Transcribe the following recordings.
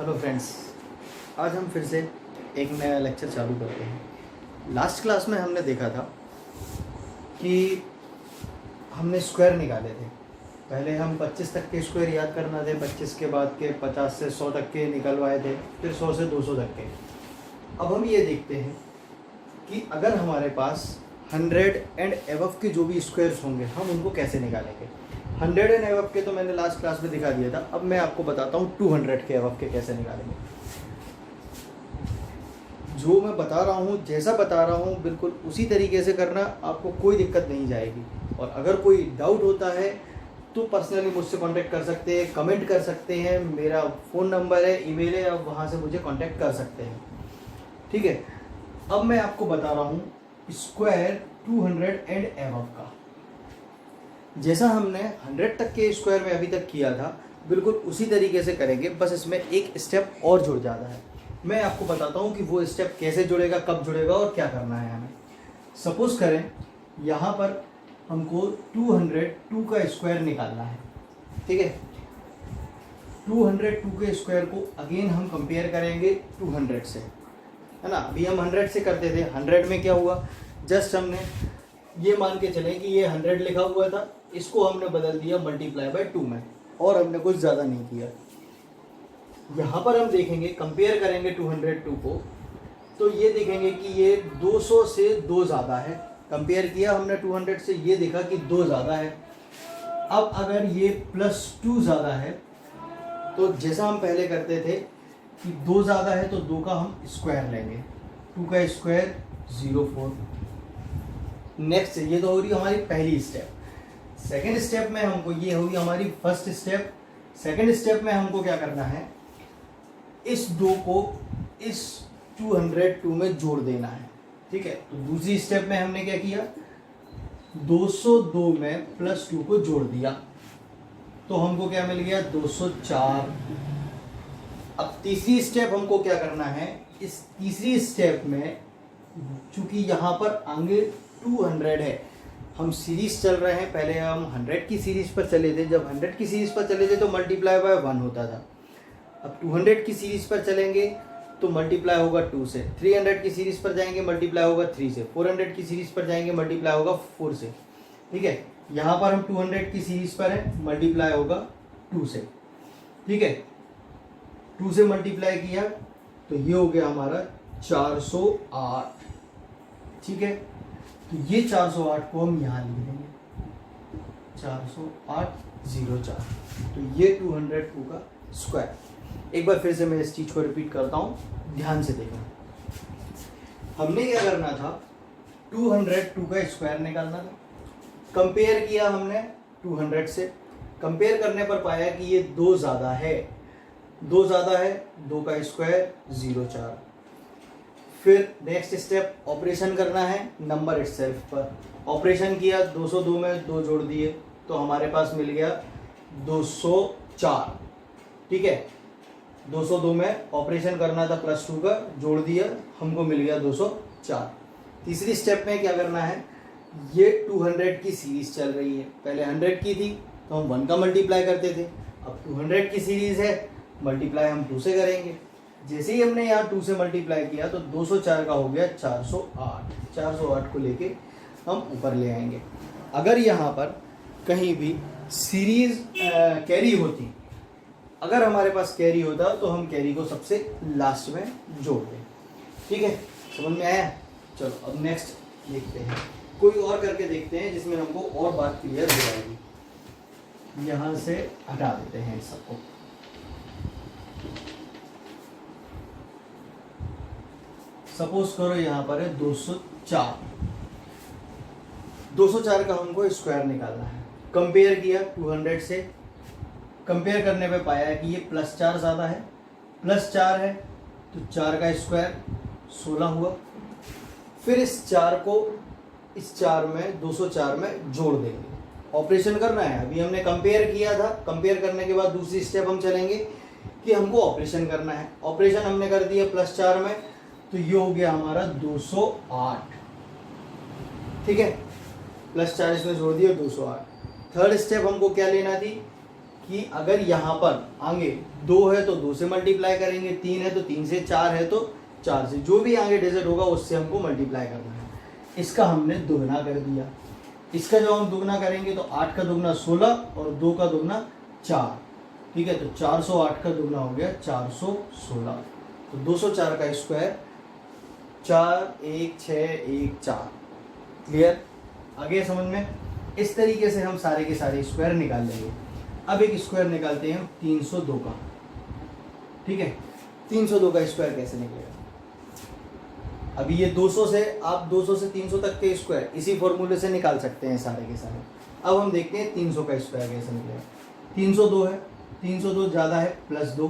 Hello friends, आज हम फिर से एक नया लेक्चर चालू करते हैं। लास्ट क्लास में हमने देखा था कि हमने स्क्वायर निकाले थे। पहले हम 25 तक के स्क्वायर याद करना थे, 25 के बाद के 50 से 100 तक के निकलवाए थे, फिर 100 से 200 तक के। अब हम ये देखते हैं कि अगर हमारे पास 100 एंड एबव के जो भी स्क्वायर्स होंगे हम उनको कैसे निकालेंगे। 100 एंड एबव के तो मैंने लास्ट क्लास में दिखा दिया था। अब मैं आपको बताता हूँ 200 के एबव के कैसे निकालेंगे। जो मैं बता रहा हूँ, जैसा बता रहा हूँ, बिल्कुल उसी तरीके से करना, आपको कोई दिक्कत नहीं जाएगी। और अगर कोई डाउट होता है तो पर्सनली मुझसे कांटेक्ट कर सकते हैं, कमेंट कर सकते हैं। मेरा फ़ोन नंबर है, ईमेल है, आप वहाँ से मुझे कांटेक्ट कर सकते हैं। ठीक है, अब मैं आपको बता रहा हूँ स्क्वायर 200 एंड एबव का। जैसा हमने 100 तक के स्क्वायर में अभी तक किया था, बिल्कुल उसी तरीके से करेंगे, बस इसमें एक स्टेप और जुड़ जाता है। मैं आपको बताता हूँ कि वो स्टेप कैसे जुड़ेगा, कब जुड़ेगा और क्या करना है हमें। सपोज करें यहाँ पर हमको 202 का स्क्वायर निकालना है। ठीक है, 202 के स्क्वायर को अगेन हम कंपेयर करेंगे 200 से, है ना। अभी हम 100 से करते थे। 100 में क्या हुआ, जस्ट हमने ये मान के चले कि ये 100 लिखा हुआ था, इसको हमने बदल दिया मल्टीप्लाई बाय 2 में, और हमने कुछ ज़्यादा नहीं किया। यहाँ पर हम देखेंगे, कंपेयर करेंगे 202 को, तो ये देखेंगे कि ये 200 से 2 ज़्यादा है। कंपेयर किया हमने 200 से, ये देखा कि 2 ज़्यादा है। अब अगर ये +2 ज़्यादा है, तो जैसा हम पहले करते थे कि 2 ज़्यादा है तो 2 का हम स्क्वायर लेंगे। 2 का स्क्वायर 04। नेक्स्ट, ये तो हो रही हमारी पहली स्टेप। सेकेंड स्टेप में हमको, ये होगी हमारी फर्स्ट स्टेप। सेकेंड स्टेप में हमको क्या करना है, इस 2 को इस 202 में जोड़ देना है। ठीक है, तो दूसरी स्टेप में हमने क्या किया, 202 में +2 को जोड़ दिया, तो हमको क्या मिल गया, 204। अब तीसरी स्टेप हमको क्या करना है, इस तीसरी स्टेप में चूंकि यहाँ पर आगे 200 है, हम सीरीज चल रहे हैं। पहले हम 100 की सीरीज पर चले थे। जब 100 की सीरीज पर चले थे तो मल्टीप्लाई बाय 1 होता था। अब 200 की सीरीज पर चलेंगे तो मल्टीप्लाई होगा 2 से। 300 की सीरीज पर जाएंगे, मल्टीप्लाई होगा 3 से। 400 की सीरीज पर जाएंगे, मल्टीप्लाई होगा 4 से। ठीक है, यहाँ पर हम 200 की सीरीज पर है, मल्टीप्लाई होगा 2 से। ठीक है, 2 से मल्टीप्लाई किया तो ये हो गया हमारा 408। ठीक है, तो ये 408 को हम यहाँ लिख देंगे, 40804। तो ये 202 का स्क्वायर। एक बार फिर से मैं इस चीज़ को रिपीट करता हूँ, ध्यान से देखना। हमने क्या करना था, 202 का स्क्वायर निकालना था। कंपेयर किया हमने 200 से। कंपेयर करने पर पाया कि ये 2 ज़्यादा है। 2 ज़्यादा है, 2 का स्क्वायर 04। फिर नेक्स्ट स्टेप ऑपरेशन करना है नंबर इटसेल्फ पर। ऑपरेशन किया, 202 में 2 जोड़ दिए तो हमारे पास मिल गया 204। ठीक है, 202 में ऑपरेशन करना था, +2 का जोड़ दिया, हमको मिल गया 204। तीसरी स्टेप में क्या करना है, ये 200 की सीरीज चल रही है। पहले 100 की थी तो हम 1 का मल्टीप्लाई करते थे। अब 200 की सीरीज है, मल्टीप्लाई हम 2 से करेंगे। जैसे ही हमने यहाँ 2 से मल्टीप्लाई किया तो 204 का हो गया 408। 408 को लेके हम ऊपर ले आएंगे। अगर यहाँ पर कहीं भी सीरीज कैरी होती, अगर हमारे पास कैरी होता तो हम कैरी को सबसे लास्ट में जोड़ दें। ठीक है, समझ में आया। चलो अब नेक्स्ट देखते हैं, कोई और करके देखते हैं जिसमें हमको और बात क्लियर हो जाएगी। यहाँ से हटा देते हैं इस सबको। सपोज करो यहाँ पर है 204। 204 का हमको स्क्वायर निकालना है। कंपेयर किया 200 से। कंपेयर करने पे पाया कि ये +4 ज़्यादा है। +4 है तो 4 का स्क्वायर 16 हुआ। फिर इस 4 को इस 4 में 204 में जोड़ देंगे। ऑपरेशन करना है। अभी हमने कंपेयर किया था। कंपेयर करने के बाद दूसरी स्टेप हम चलेंगे कि हमको ऑपरेशन करना है। ऑपरेशन हमने कर दिया +4 में, तो ये हो गया हमारा 208। ठीक है, +4 इसमें जोड़ दिया 208। थर्ड स्टेप हमको क्या लेना थी कि अगर यहाँ पर आगे 2 है तो 2 से मल्टीप्लाई करेंगे, 3 है तो 3 से, 4 है तो 4 से, जो भी आगे डिजिट होगा उससे हमको मल्टीप्लाई करना है। इसका हमने दुगना कर दिया। इसका जब हम दुगना करेंगे तो 8 का दुगना 16 और 2 का दुगना 4, ठीक है। तो 408 का दुगना हो गया 416। तो 204 का स्क्वायर 4 1 6 1 4। क्लियर? आगे समझ में? इस तरीके से हम सारे के सारे स्क्वायर निकाल लेंगे। अब एक स्क्वायर निकालते हैं 302 का, ठीक है। 302 का स्क्वायर कैसे निकलेगा? अभी ये 200 से, आप 200 से 300 तक के स्क्वायर इसी फॉर्मूले से निकाल सकते हैं सारे के सारे। अब हम देखते हैं 300 का स्क्वायर कैसे निकलेगा। 302 है, 302 ज़्यादा है +2,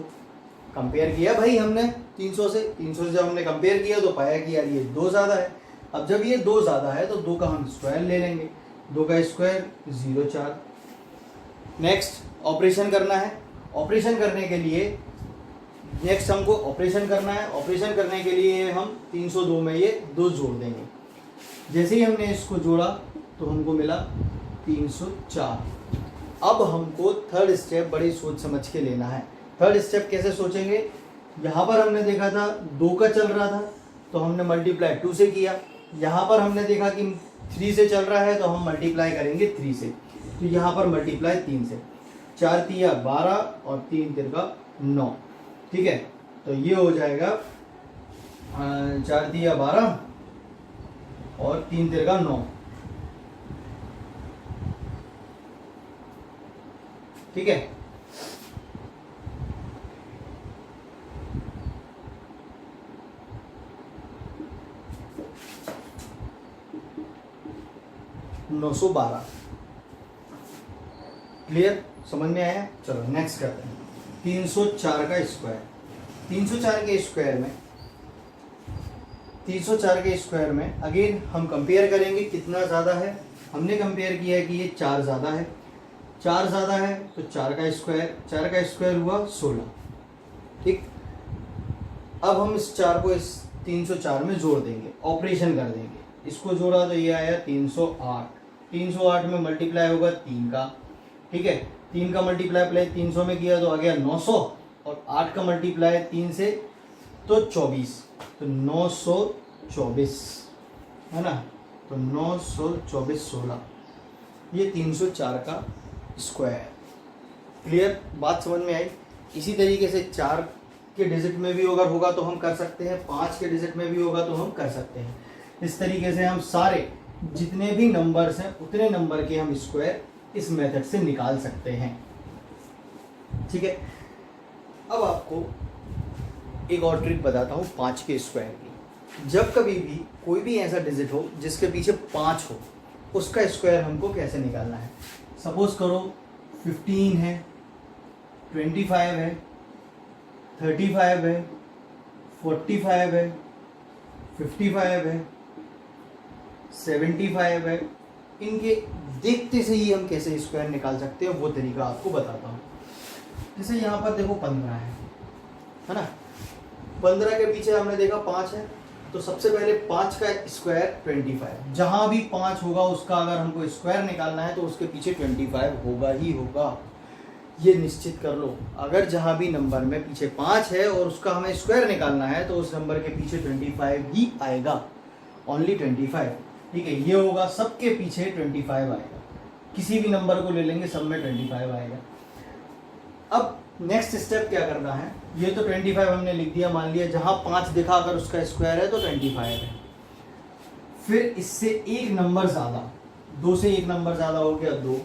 कंपेयर किया भाई हमने 300 से जब हमने कंपेयर किया तो पाया कि यार ये 2 ज़्यादा है। अब जब ये 2 ज़्यादा है तो 2 का हम स्क्वायर ले लेंगे। 2 का स्क्वायर 0,4। नेक्स्ट ऑपरेशन करना है। ऑपरेशन करने के लिए नेक्स्ट हमको ऑपरेशन करना है। ऑपरेशन करने के लिए हम 302 में ये 2 जोड़ देंगे। जैसे ही हमने इसको जोड़ा तो हमको मिला 304। अब हमको थर्ड स्टेप बड़ी सोच समझ के लेना है। थर्ड स्टेप कैसे सोचेंगे? यहाँ पर हमने देखा था 2 का चल रहा था तो हमने मल्टीप्लाई 2 से किया। यहाँ पर हमने देखा कि 3 से चल रहा है तो हम मल्टीप्लाई करेंगे 3 से। तो यहाँ पर मल्टीप्लाई 3 से, 4 तिया 12 और 3 तिरका 9, ठीक है। तो ये हो जाएगा 4 तिया 12 और 3 तिरका 9, ठीक है। नौ सौ 12। क्लियर? समझ में आया? चलो नेक्स्ट करते हैं 304 का स्क्वायर। 304 के स्क्वायर में अगेन हम कंपेयर करेंगे कितना ज़्यादा है। हमने कंपेयर किया है कि ये 4 ज़्यादा है। 4 ज़्यादा है तो 4 का स्क्वायर हुआ 16, ठीक। अब हम इस 4 को इस 304 में जोड़ देंगे, ऑपरेशन कर देंगे। इसको जोड़ा तो ये आया 308। 308 में मल्टीप्लाई होगा 3 का, ठीक है। 3 का मल्टीप्लाई पहले 300 में किया तो आ गया 900 और 8 का मल्टीप्लाई 3 से तो 24, तो 924 है ना। तो 924 16, ये 304 का स्क्वायर। क्लियर? बात समझ में आई? इसी तरीके से 4 के डिजिट में भी अगर होगा तो हम कर सकते हैं, 5 के डिजिट में भी होगा तो हम कर सकते हैं। इस तरीके से हम सारे जितने भी नंबर्स हैं उतने नंबर के हम स्क्वायर इस मेथड से निकाल सकते हैं, ठीक है। अब आपको एक और ट्रिक बताता हूँ 5 के स्क्वायर की। जब कभी भी कोई भी ऐसा डिजिट हो जिसके पीछे 5 हो, उसका स्क्वायर हमको कैसे निकालना है। सपोज करो 15 है, 25 है, 35 है, 45 है, 55 है, 75 है। इनके देखते से ही हम कैसे स्क्वायर निकाल सकते हैं वो तरीका आपको बताता हूँ। जैसे यहाँ पर देखो 15 है ना। 15 के पीछे हमने देखा 5 है, तो सबसे पहले 5 का स्क्वायर 25। जहाँ भी 5 होगा उसका अगर हमको स्क्वायर निकालना है तो उसके पीछे 25 होगा ही होगा, ये निश्चित कर लो। अगर जहाँ भी नंबर में पीछे 5 है और उसका हमें स्क्वायर निकालना है तो उस नंबर के पीछे 25 ही आएगा, ओनली 25, ठीक है। ये होगा सबके पीछे 25 आएगा, किसी भी नंबर को ले लेंगे सब में 25 आएगा। अब नेक्स्ट स्टेप क्या करना है, ये तो 25 हमने लिख दिया, मान लिया जहाँ 5 दिखा अगर उसका स्क्वायर है तो 25 है। फिर इससे एक नंबर ज़्यादा, 2 से एक नंबर ज़्यादा हो गया 2,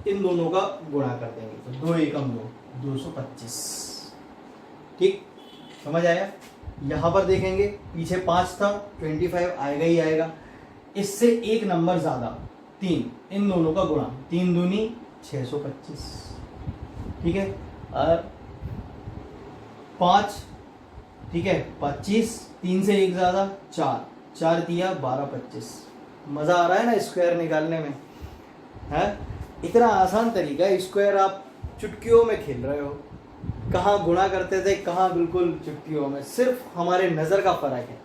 इन दोनों का गुणा कर देंगे तो 2 एकम 2, 225, ठीक। समझ आया? यहाँ पर देखेंगे पीछे 5 था, 25 आएगा ही आएगा। इससे एक नंबर ज़्यादा 3, इन दोनों का गुणा, 3 दूनी 625, ठीक है। और 5, ठीक है, 25, 3 से एक ज़्यादा 4, 4 दिया 12 25। मज़ा आ रहा है ना स्क्वायर निकालने में, है? इतना आसान तरीका है, स्क्वायर आप चुटकियों में खेल रहे हो। कहाँ गुणा करते थे, कहाँ बिल्कुल चुटकियों में। सिर्फ हमारे नज़र का फ़र्क है,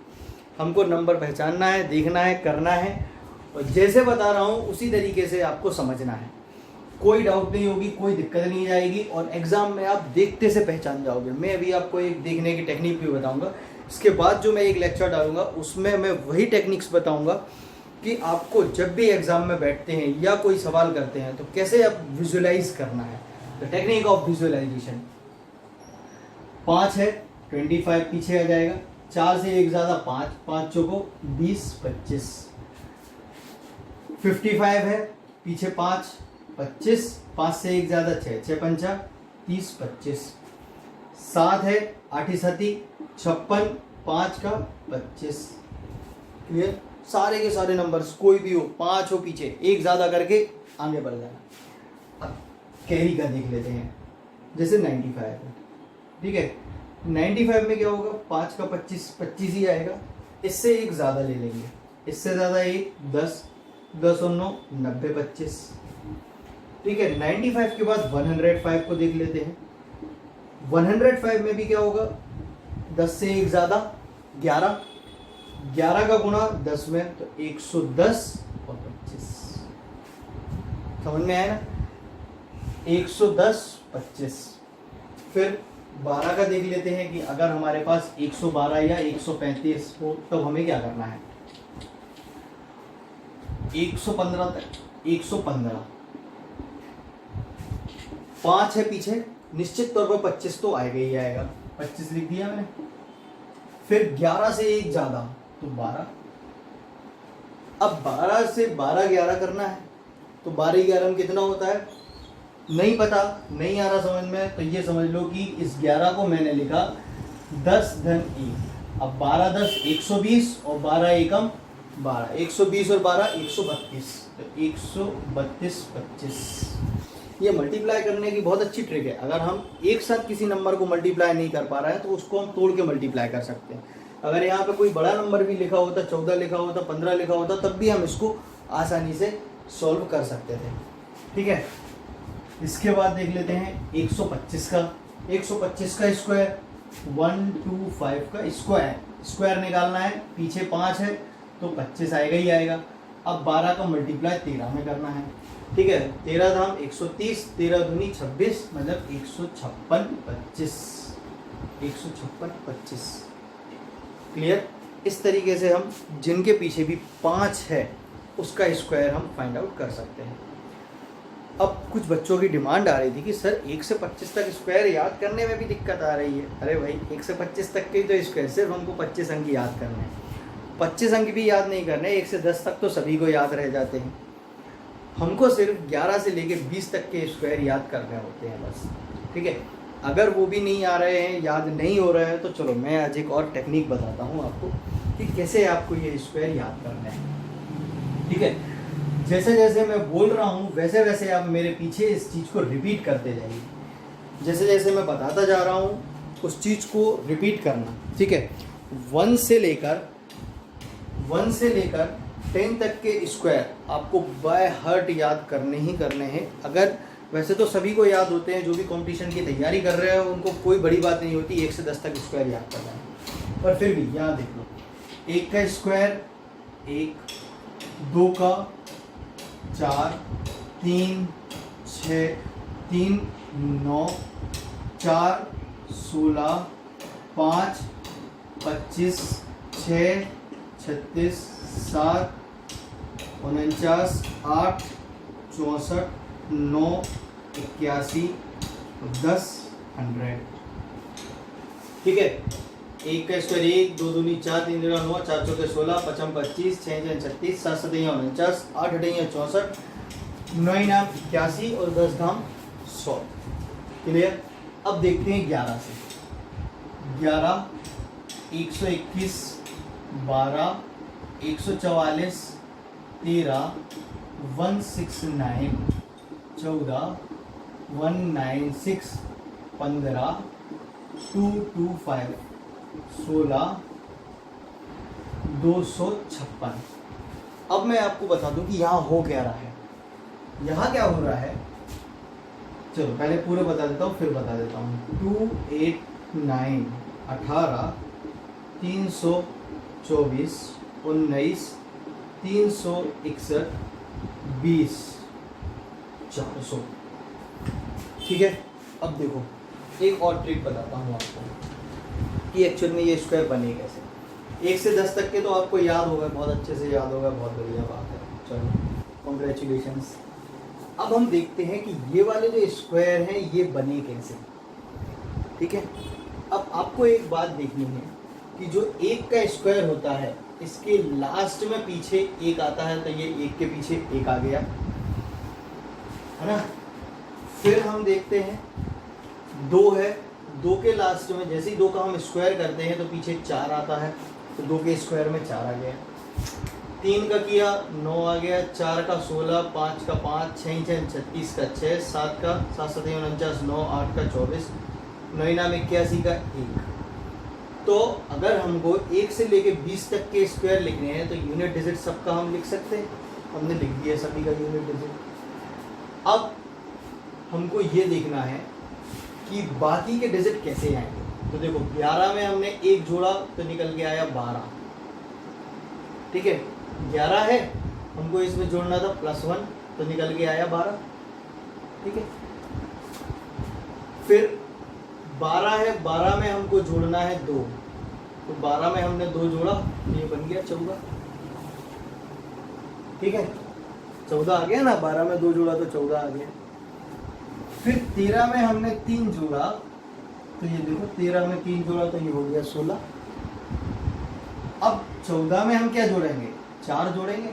हमको नंबर पहचानना है, देखना है, करना है, और जैसे बता रहा हूँ उसी तरीके से आपको समझना है। कोई डाउट नहीं होगी, कोई दिक्कत नहीं आएगी और एग्ज़ाम में आप देखते से पहचान जाओगे। मैं अभी आपको एक देखने की टेक्निक भी बताऊंगा। इसके बाद जो मैं एक लेक्चर डालूंगा उसमें मैं वही टेक्निक्स बताऊंगा कि आपको जब भी एग्ज़ाम में बैठते हैं या कोई सवाल करते हैं तो कैसे आप विजुलाइज करना है, द टेक्निक ऑफ विजुअलाइजेशन। 5 है, 25 पीछे आ जाएगा, 4 से एक ज़्यादा 5, 5 चौको 20, 25। 55 है, पीछे 5, 25, 5 से एक ज़्यादा 6, 6 पंचा 30, 25। 7 है, 8 7 56, 5 का 25। क्लियर? सारे के सारे नंबर्स कोई भी हो, 5 हो पीछे एक ज़्यादा करके आगे बढ़ जाना। अब कैरी का देख लेते हैं, जैसे 95 है, ठीक है। 95 में क्या होगा, 5 का 25, 25 ही आएगा। इससे एक ज़्यादा ले लेंगे, इससे ज़्यादा एक 10, 10 और 9 90, 25, ठीक है। 95 के बाद 105 को देख लेते हैं। 105 में भी क्या होगा, 10 से एक ज़्यादा 11, 11 का गुणा 10 में तो 110 और 25। समझ में आया ना, 110, 25। फिर 12 का देख लेते हैं कि अगर हमारे पास 112 या 135 हो तब हमें क्या करना है। 115 तक, 115, 5 है पीछे, निश्चित तौर पर 25 तो आएगा ही आएगा, 25 लिख दिया मैंने। फिर 11 से एक ज़्यादा तो 12। अब 12 से 12 11 करना है तो 12 11 में कितना होता है, नहीं पता, नहीं आ रहा समझ में, तो ये समझ लो कि इस 11 को मैंने लिखा 10 धन 1। अब 12 10 120 और 12 एकम 12, 120 और 12 132, तो 132 25। ये मल्टीप्लाई करने की बहुत अच्छी ट्रिक है। अगर हम एक साथ किसी नंबर को मल्टीप्लाई नहीं कर पा रहे हैं तो उसको हम तोड़ के मल्टीप्लाई कर सकते हैं। अगर यहाँ पे कोई बड़ा नंबर भी लिखा होता, 14 लिखा होता, 15 लिखा होता, तब भी हम इसको आसानी से सॉल्व कर सकते थे, ठीक है। इसके बाद देख लेते हैं 125 का, 125 का स्क्वायर 125 का स्क्वायर, स्क्वायर निकालना है, पीछे 5 है तो 25 आएगा ही आएगा। अब 12 का मल्टीप्लाई 13 में करना है, ठीक है। 13 धाम 130, 13 दूनी 26, मतलब 156 25, 156 25। क्लियर? इस तरीके से हम जिनके पीछे भी 5 है उसका स्क्वायर हम फाइंड आउट कर सकते हैं। अब कुछ बच्चों की डिमांड आ रही थी कि सर 1 से 25 तक स्क्वायर याद करने में भी दिक्कत आ रही है। अरे भाई 1 से 25 तक के ही तो स्क्वायर, सिर्फ हमको 25 अंक याद करने हैं, 25 अंक भी याद नहीं करने, 1 से 10 तक तो सभी को याद रह जाते हैं। हमको सिर्फ 11 से लेके 20 तक के स्क्वायर याद करने होते हैं बस, ठीक है। अगर वो भी नहीं आ रहे हैं, याद नहीं हो रहे हैं, तो चलो मैं आज एक और टेक्निक बताता हूँ आपको कि कैसे आपको ये स्क्वायर याद करना है, ठीक है। जैसे जैसे मैं बोल रहा हूँ वैसे वैसे आप मेरे पीछे इस चीज़ को रिपीट करते जाइए। जैसे जैसे मैं बताता जा रहा हूँ उस चीज़ को रिपीट करना, ठीक है। 1 से लेकर 10 तक के स्क्वायर आपको बाय हार्ट याद करने ही करने हैं। अगर वैसे तो सभी को याद होते हैं, जो भी कंपटीशन की तैयारी कर रहे हैं उनको कोई बड़ी बात नहीं होती 1 से 10 तक स्क्वायर याद करना है, पर फिर भी यहाँ देख लो, 1 का स्क्वायर 1, 2 का 4, 3 6, 3 9, 4 16, 5 25, 6 36, 7 49, 8 64, 9 81, 10 100, ठीक है। 1 का स्क्वायर 1, 2 दूनी 4, 3 दूना 9, 4 चौके 16, 5 25, 6 36, 7 7 49, 8 8 64, 9 नाम 81 और 10 धाम 100। क्लियर? अब देखते हैं 11 से। 11 121, 12 144, 13 169, 14 196, 15 225, 16 256। अब मैं आपको बता दूं कि यहाँ हो क्या रहा है। यहाँ क्या हो रहा है, चलो पहले पूरे बता देता हूँ फिर बता देता हूँ। 289 18 324 19 361 20 400। ठीक है, अब देखो एक और ट्रिक बताता हूँ आपको कि एक्चुअल में ये स्क्वायर बने कैसे। 1 से 10 तक के तो आपको याद होगा, बहुत अच्छे से याद होगा, बहुत बढ़िया बात है, चलो कॉन्ग्रेचुलेशंस। अब हम देखते हैं कि ये वाले जो स्क्वायर हैं ये बने कैसे। ठीक है, अब आपको एक बात देखनी है कि जो 1 का स्क्वायर होता है इसके लास्ट में पीछे 1 आता है, तो ये 1 के पीछे 1 आ गया, है ना। फिर हम देखते हैं 2 है, 2 के लास्ट में जैसे ही 2 का हम स्क्वायर करते हैं तो पीछे 4 आता है, तो 2 के स्क्वायर में 4 आ गया। 3 का किया 9 आ गया, 4 का 16, 5 का 5, 6 6 36 का 6, 7 का 7 7 49, 9 8 का 24, 9 नाम 81 का 1। तो अगर हमको 1 से लेके 20 तक के स्क्वायर लिखने हैं तो यूनिट डिजिट सबका हम लिख सकते हैं, हमने लिख दिया सभी का यूनिट डिजिट। अब हमको ये देखना है कि बाकी के डिजिट कैसे आएंगे। तो देखो 11 में हमने 1 जोड़ा तो निकल के आया 12। ठीक है, 11 है, हमको इसमें जोड़ना था +1 तो निकल के आया 12। ठीक है, फिर 12 है, 12 में हमको जोड़ना है 2, तो 12 में हमने 2 जोड़ा तो ये बन गया 14। ठीक है, 14 आ गया ना, 12 में 2 जोड़ा तो 14 आ गया। फिर 13 में हमने 3 जोड़ा तो ये देखो 13 में 3 जोड़ा तो ये हो गया 16। अब 14 में हम क्या जोड़ेंगे, 4 जोड़ेंगे,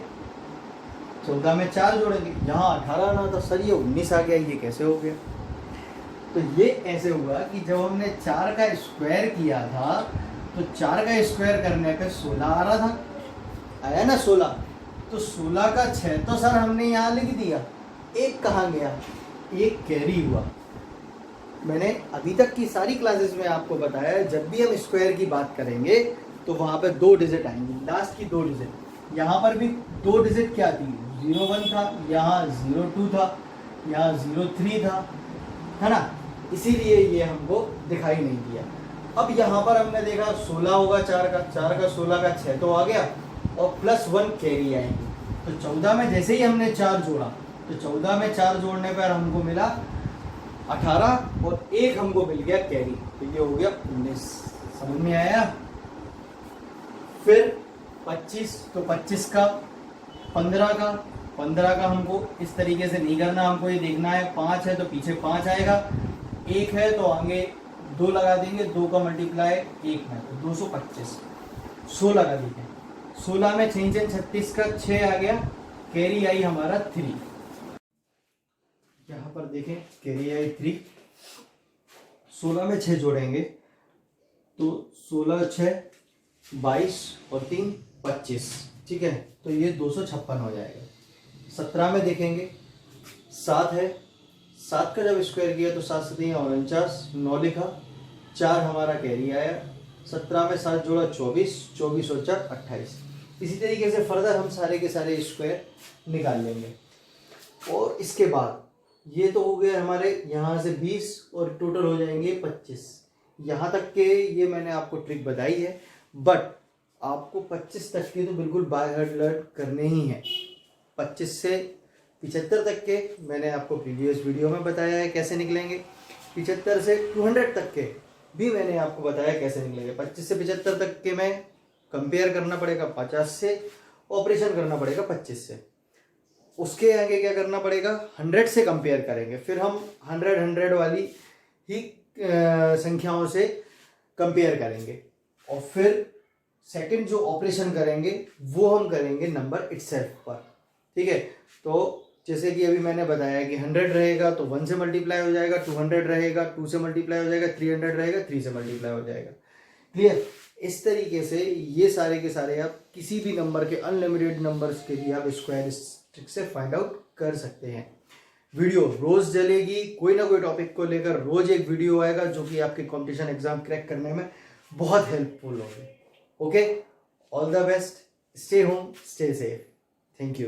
14 में 4 जोड़ेंगे, यहाँ 18 आना था सर, ये 19 आ गया, ये कैसे हो गया। तो ये ऐसे हुआ कि जब हमने 4 का स्क्वायर किया था तो 4 का स्क्वायर करने पे 16 आ रहा था, आया ना 16, तो 16 का 6 तो सर हमने यहाँ लिख दिया, 1 कहाँ गया, 1 कैरी हुआ। मैंने अभी तक की सारी क्लासेस में आपको बताया जब भी हम स्क्वायर की बात करेंगे तो वहाँ पे 2 डिजिट आएंगे, लास्ट की 2 डिजिट। यहाँ पर भी 2 डिजिट क्या थी, 01 था, यहाँ 02 था, यहाँ 03 था, है ना, इसीलिए ये हमको दिखाई नहीं दिया। अब यहाँ पर हमने देखा 16 होगा 4 का 16 का 6 तो आ गया और +1 कैरी आएंगे। तो 14 में जैसे ही हमने 4 जोड़ा तो 14 में 4 जोड़ने पर हमको मिला 18 और 1 हमको मिल गया कैरी, तो ये हो गया 19। समझ में आया। फिर 25, तो 25 का 15 का हमको इस तरीके से नहीं करना, हमको ये देखना है 5 है तो पीछे 5 आएगा, 1 है तो आगे 2 लगा देंगे, 2 का मल्टीप्लाई 1 में तो 225, 16 का देखें, 16 में 6 6 36 का 6 आ गया, कैरी आई हमारा 3। यहाँ पर देखें कैरी आई 3, 16 में 6 जोड़ेंगे तो 16 6 22 और 3 25। ठीक है, तो ये 256 हो जाएगा। 17 में देखेंगे 7 है, 7 का जब स्क्वायर किया तो 7 7 49, 9 लिखा, 4 हमारा कैरी आया, 17 में 7 जोड़ा 24, 24 और 4 28। इसी तरीके से फर्दर हम सारे के सारे स्क्वायर निकाल लेंगे। और इसके बाद ये तो हो गया हमारे यहाँ से 20 और टोटल हो जाएंगे 25। यहाँ तक के ये मैंने आपको ट्रिक बताई है, बट आपको 25 तक के तो बिल्कुल बाय हार्ट लर्न करने ही हैं। 25 से 75 तक के मैंने आपको प्रीवियस वीडियो में बताया है कैसे निकलेंगे, 75 से 200 तक के भी मैंने आपको बताया कैसे निकलेंगे। 25 से 75 तक के में कंपेयर करना पड़ेगा 50 से, ऑपरेशन करना पड़ेगा 25 से। उसके आगे क्या करना पड़ेगा, 100 से कंपेयर करेंगे, फिर हम 100 वाली ही संख्याओं से कंपेयर करेंगे, और फिर सेकंड जो ऑपरेशन करेंगे वो हम करेंगे नंबर इटसेल्फ पर। ठीक है, तो जैसे कि अभी मैंने बताया कि 100 रहेगा तो 1 से मल्टीप्लाई हो जाएगा, 200 रहेगा 2 से मल्टीप्लाई हो जाएगा, 300 रहेगा 3 से मल्टीप्लाई हो जाएगा। क्लियर। इस तरीके से ये सारे के सारे आप किसी भी नंबर के, अनलिमिटेड नंबर्स के लिए आप स्क्वायर ट्रिक से फाइंड आउट कर सकते हैं। वीडियो रोज चलेगी, कोई ना कोई टॉपिक को लेकर रोज एक वीडियो आएगा जो कि आपके कंपटीशन एग्जाम क्रैक करने में बहुत हेल्पफुल होगी। Okay, all the best, stay home, stay safe, thank you.